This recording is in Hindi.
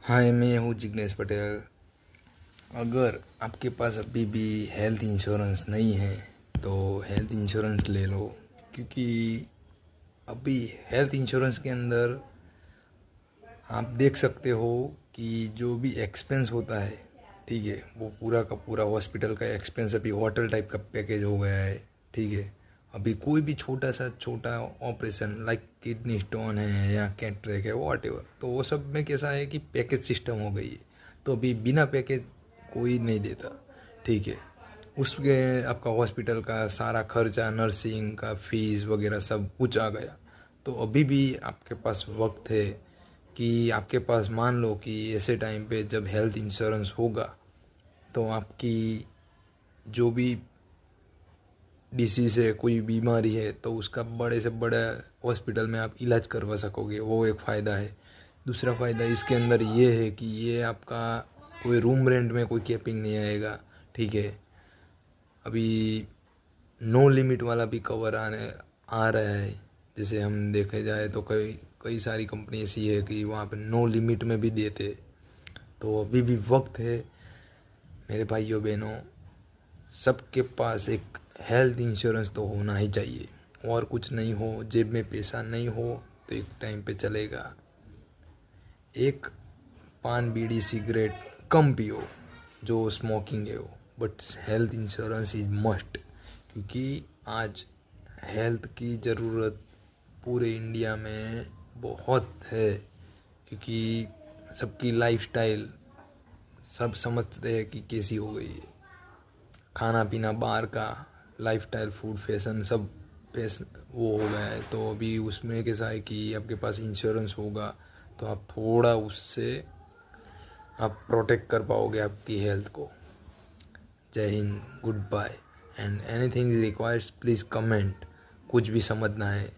हाय, मैं हूँ जिग्नेश पटेल। अगर आपके पास अभी भी हेल्थ इंश्योरेंस नहीं है तो हेल्थ इंश्योरेंस ले लो, क्योंकि अभी हेल्थ इंश्योरेंस के अंदर आप देख सकते हो कि जो भी एक्सपेंस होता है, ठीक है, वो पूरा का पूरा हॉस्पिटल का एक्सपेंस अभी होटल टाइप का पैकेज हो गया है। ठीक है, अभी कोई भी छोटा ऑपरेशन लाइक किडनी स्टोन है या कैटरेक है, वॉट एवर, तो वो सब में कैसा है कि पैकेज सिस्टम हो गई है। तो अभी बिना पैकेज कोई नहीं देता। ठीक है, उसके आपका हॉस्पिटल का सारा खर्चा, नर्सिंग का फीस वगैरह सब कुछ आ गया। तो अभी भी आपके पास वक्त है कि आपके पास, मान लो कि ऐसे टाइम पे जब हेल्थ इंश्योरेंस होगा तो आपकी जो भी डिसीज़ है, कोई बीमारी है, तो उसका बड़े से बड़ा हॉस्पिटल में आप इलाज करवा सकोगे। वो एक फ़ायदा है। दूसरा फ़ायदा इसके अंदर ये है कि ये आपका कोई रूम रेंट में कोई कैपिंग नहीं आएगा। ठीक है, अभी नो लिमिट वाला भी कवर आ रहा है। जैसे हम देखे जाए तो कई कई सारी कंपनी ऐसी है कि वहाँ पे नो लिमिट में भी देते। तो अभी भी वक्त है मेरे भाइयों बहनों, सबके पास एक हेल्थ इंश्योरेंस तो होना ही चाहिए। और कुछ नहीं हो, जेब में पैसा नहीं हो तो एक टाइम पे चलेगा। एक पान बीड़ी सिगरेट कम पियो, जो स्मोकिंग है वो, but health insurance is must, क्योंकि आज हेल्थ की ज़रूरत पूरे इंडिया में बहुत है। क्योंकि सबकी लाइफस्टाइल, सब समझते हैं कि कैसी हो गई है। खाना पीना बाहर का, लाइफस्टाइल, फूड, फैशन सब वो हो गया है। तो अभी उसमें कैसा है कि आपके पास इंश्योरेंस होगा तो आप थोड़ा उससे आप प्रोटेक्ट कर पाओगे आपकी हेल्थ को। जय हिंद, goodbye, and anything is required please comment. कुछ भी समझना है